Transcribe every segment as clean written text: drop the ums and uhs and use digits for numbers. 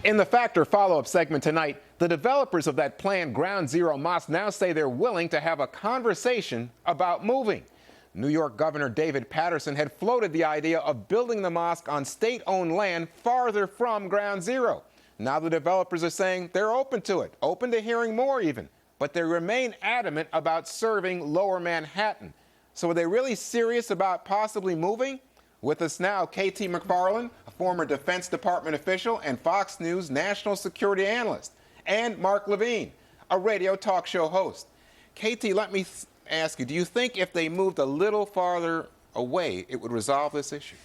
In the Factor follow-up segment tonight, the developers of that planned Ground Zero mosque now say they're willing to have a conversation about moving. New York Governor David Paterson had floated the idea of building the mosque on state-owned land farther from Ground Zero. Now the developers are saying they're open to it, open to hearing more even, but they remain adamant about serving Lower Manhattan. So are they really serious about possibly moving? With us now, KT McFarland, a former Defense Department official and Fox News national security analyst, and Mark Levine, a radio talk show host. KT, let me ask you, do you think if they moved a little farther away, it would resolve this issue?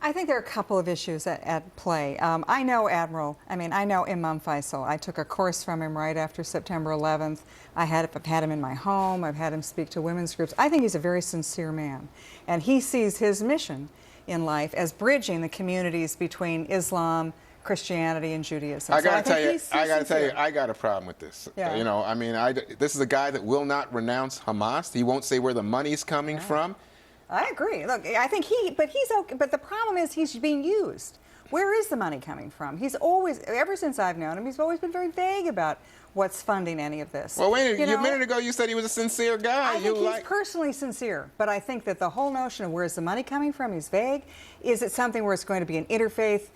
I think there are a couple of issues at play. I know I know Imam Faisal. I took a course from him right after September 11th. I've had him in my home. I've had him speak to women's groups. I think he's a very sincere man. And he sees his mission in life as bridging the communities between Islam, Christianity, and Judaism. I got to tell you, I got a problem with this. Yeah. You know, I mean, this is a guy that will not renounce Hamas. He won't say where the money's coming from. I agree. Look, I think but he's okay. But the problem is he's being used. Where is the money coming from? He's always, ever since I've known him, he's always been very vague about what's funding any of this. Well, wait a minute ago you said he was a sincere guy. I think he's personally sincere, but I think that the whole notion of where's the money coming from is vague. Is it something where it's going to be an interfaith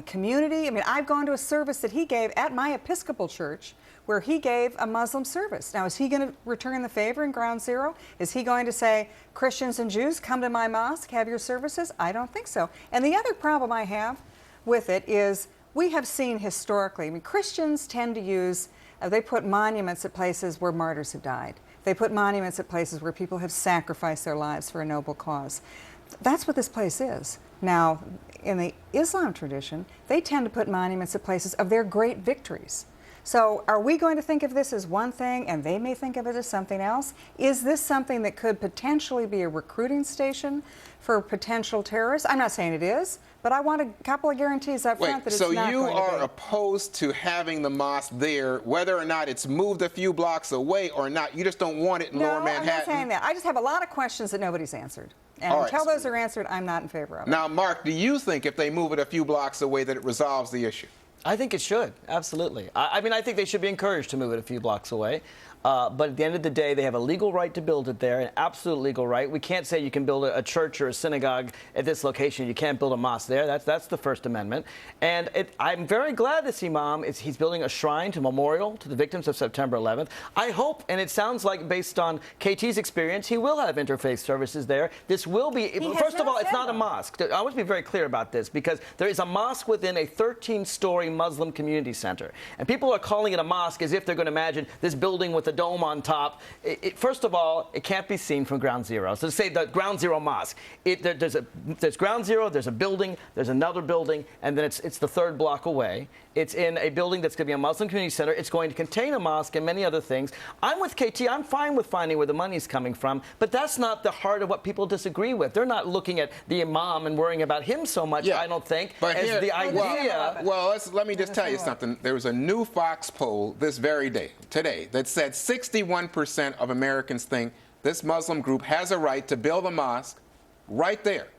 community? I mean, I've gone to a service that he gave at my Episcopal church where he gave a Muslim service. Now, is he going to return the favor in Ground Zero? Is he going to say, Christians and Jews, come to my mosque, have your services? I don't think so. And the other problem I have with it is we have seen historically, I mean, Christians tend to use, they put monuments at places where martyrs have died. They put monuments at places where people have sacrificed their lives for a noble cause. That's what this place is. Now, in the Islam tradition, they tend to put monuments at places of their great victories. So are we going to think of this as one thing and they may think of it as something else? Is this something that could potentially be a recruiting station for potential terrorists? I'm not saying it is, but I want a couple of guarantees up front that it's not going to be. So you are opposed to having the mosque there, whether or not it's moved a few blocks away or not. You just don't want it in Lower Manhattan? No, I'm not saying that. I just have a lot of questions that nobody's answered. And until those are answered, I'm not in favor of it. Now, Mark, do you think if they move it a few blocks away that it resolves the issue? I think it should, absolutely. I mean, I think they should be encouraged to move it a few blocks away. But at the end of the day, they have a legal right to build it there, an absolute legal right. We can't say you can build a church or a synagogue at this location. You can't build a mosque there. That's the First Amendment. And I'm very glad this imam, he's building a shrine to memorial to the victims of September 11th. I hope, and it sounds like based on KT's experience, he will have interfaith services there. This will be, first of all, it's not a mosque. I want to be very clear about this because there is a mosque within a 13-story Muslim community center. And people are calling it a mosque as if they're going to imagine this building with a dome on top. First of all, it can't be seen from Ground Zero. So to say the Ground Zero Mosque, there's Ground Zero, there's a building, there's another building, and then it's the third block away. It's in a building that's going to be a Muslim community center. It's going to contain a mosque and many other things. I'm with KT. I'm fine with finding where the money's coming from, but that's not the heart of what people disagree with. They're not looking at the imam and worrying about him so much, I don't think, as the idea. Well, let me just tell you something. There was a new Fox poll this very day, today, that said 61% of Americans think this Muslim group has a right to build a mosque right there.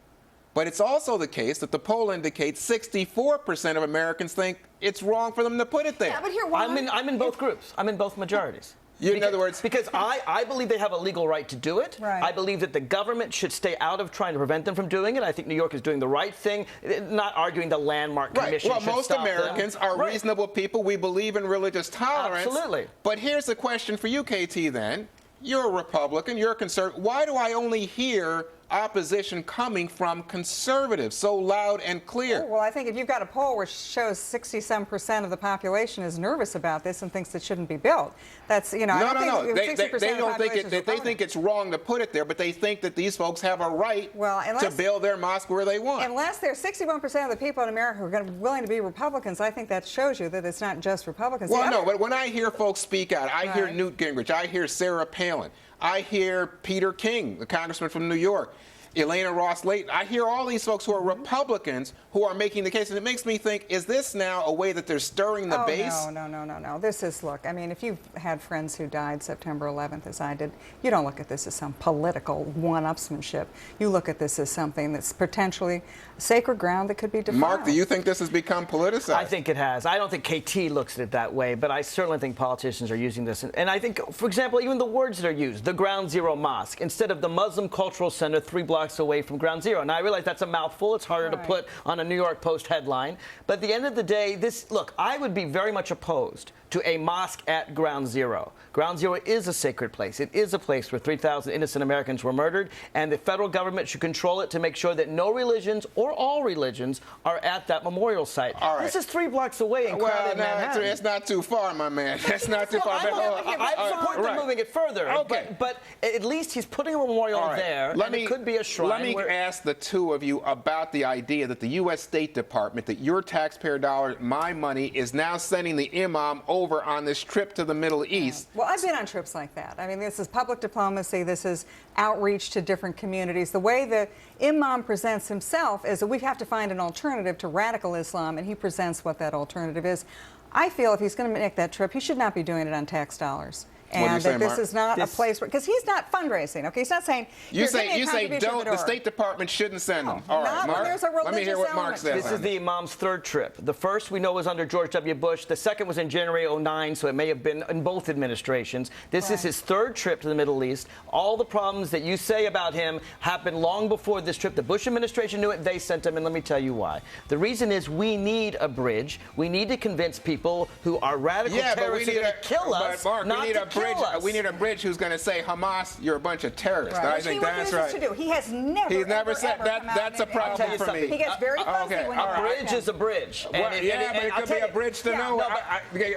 But it's also the case that the poll indicates 64% of Americans think it's wrong for them to put it there. Yeah, but here, I'm in both groups. I'm in both majorities. In other words, because I believe they have a legal right to do it. Right. I believe that the government should stay out of trying to prevent them from doing it. I think New York is doing the right thing, not arguing the landmark commission. Well, most Americans are reasonable people. We believe in religious tolerance. Absolutely. But here's a question for you, KT, then. You're a Republican. You're a conservative. Why do I only hear opposition coming from conservatives so loud and clear? Well, I think if you've got a poll which shows 60-some% of the population is nervous about this and thinks it shouldn't be built, that's, you know, No. They don't think they think it's wrong to put it there, but they think that these folks have a right to build their mosque where they want. Unless there's 61% of the people in America who are willing to be Republicans, I think that shows you that it's not just Republicans. Well, no, but when I hear folks speak out, I hear Newt Gingrich, I hear Sarah Palin, I hear Peter King, the congressman from New York. Elena Ross-Layton. I hear all these folks who are Republicans who are making the case, and it makes me think, is this now a way that they're stirring the base? No. This is, look, I mean, if you've had friends who died September 11th, as I did, you don't look at this as some political one-upsmanship. You look at this as something that's potentially sacred ground that could be defiled. Mark, do you think this has become politicized? I think it has. I don't think KT looks at it that way, but I certainly think politicians are using this. And I think, for example, even the words that are used, the Ground Zero Mosque, instead of the Muslim Cultural Center 3 blocks away from Ground Zero. Now, I realize that's a mouthful. It's harder to put on a New York Post headline. But at the end of the day, look, I would be very much opposed to a mosque at Ground Zero. Ground Zero is a sacred place. It is a place where 3,000 innocent Americans were murdered, and the federal government should control it to make sure that no religions or all religions are at that memorial site. All right. This is 3 blocks away in crowded Manhattan. It's not too far, my man. That's not too far. I support them moving it further. Okay. But at least he's putting a memorial there, and it could be a shrine. Let me ask the two of you about the idea that the U.S. State Department, that your taxpayer dollars, my money, is now sending the imam over on this trip to the Middle East. Well, I've been on trips like that. I mean, this is public diplomacy. This is outreach to different communities. The way the imam presents himself is that we have to find an alternative to radical Islam, and he presents what that alternative is. I feel if he's going to make that trip, he should not be doing it on tax dollars. And that this is not a place where, because he's not fundraising, okay? He's not saying, you say don't, the State Department shouldn't send them. All right, Mark, let me hear what Mark says. This is the imam's 3rd trip. The first we know was under George W. Bush. The second was in January '09, so it may have been in both administrations. This is his 3rd trip to the Middle East. All the problems that you say about him happened long before this trip. The Bush administration knew it. They sent him, and let me tell you why. The reason is we need a bridge. We need to convince people who are radical terrorists who are going to kill us, Mark, not to kill us. We need a bridge who's going to say, Hamas, you're a bunch of terrorists. Right. I think that's right. To do. He has never said that. That's a problem for me. He gets very fuzzy when a bridge is a bridge. But it could be a bridge to nowhere.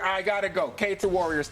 I got to go. K2 Warriors.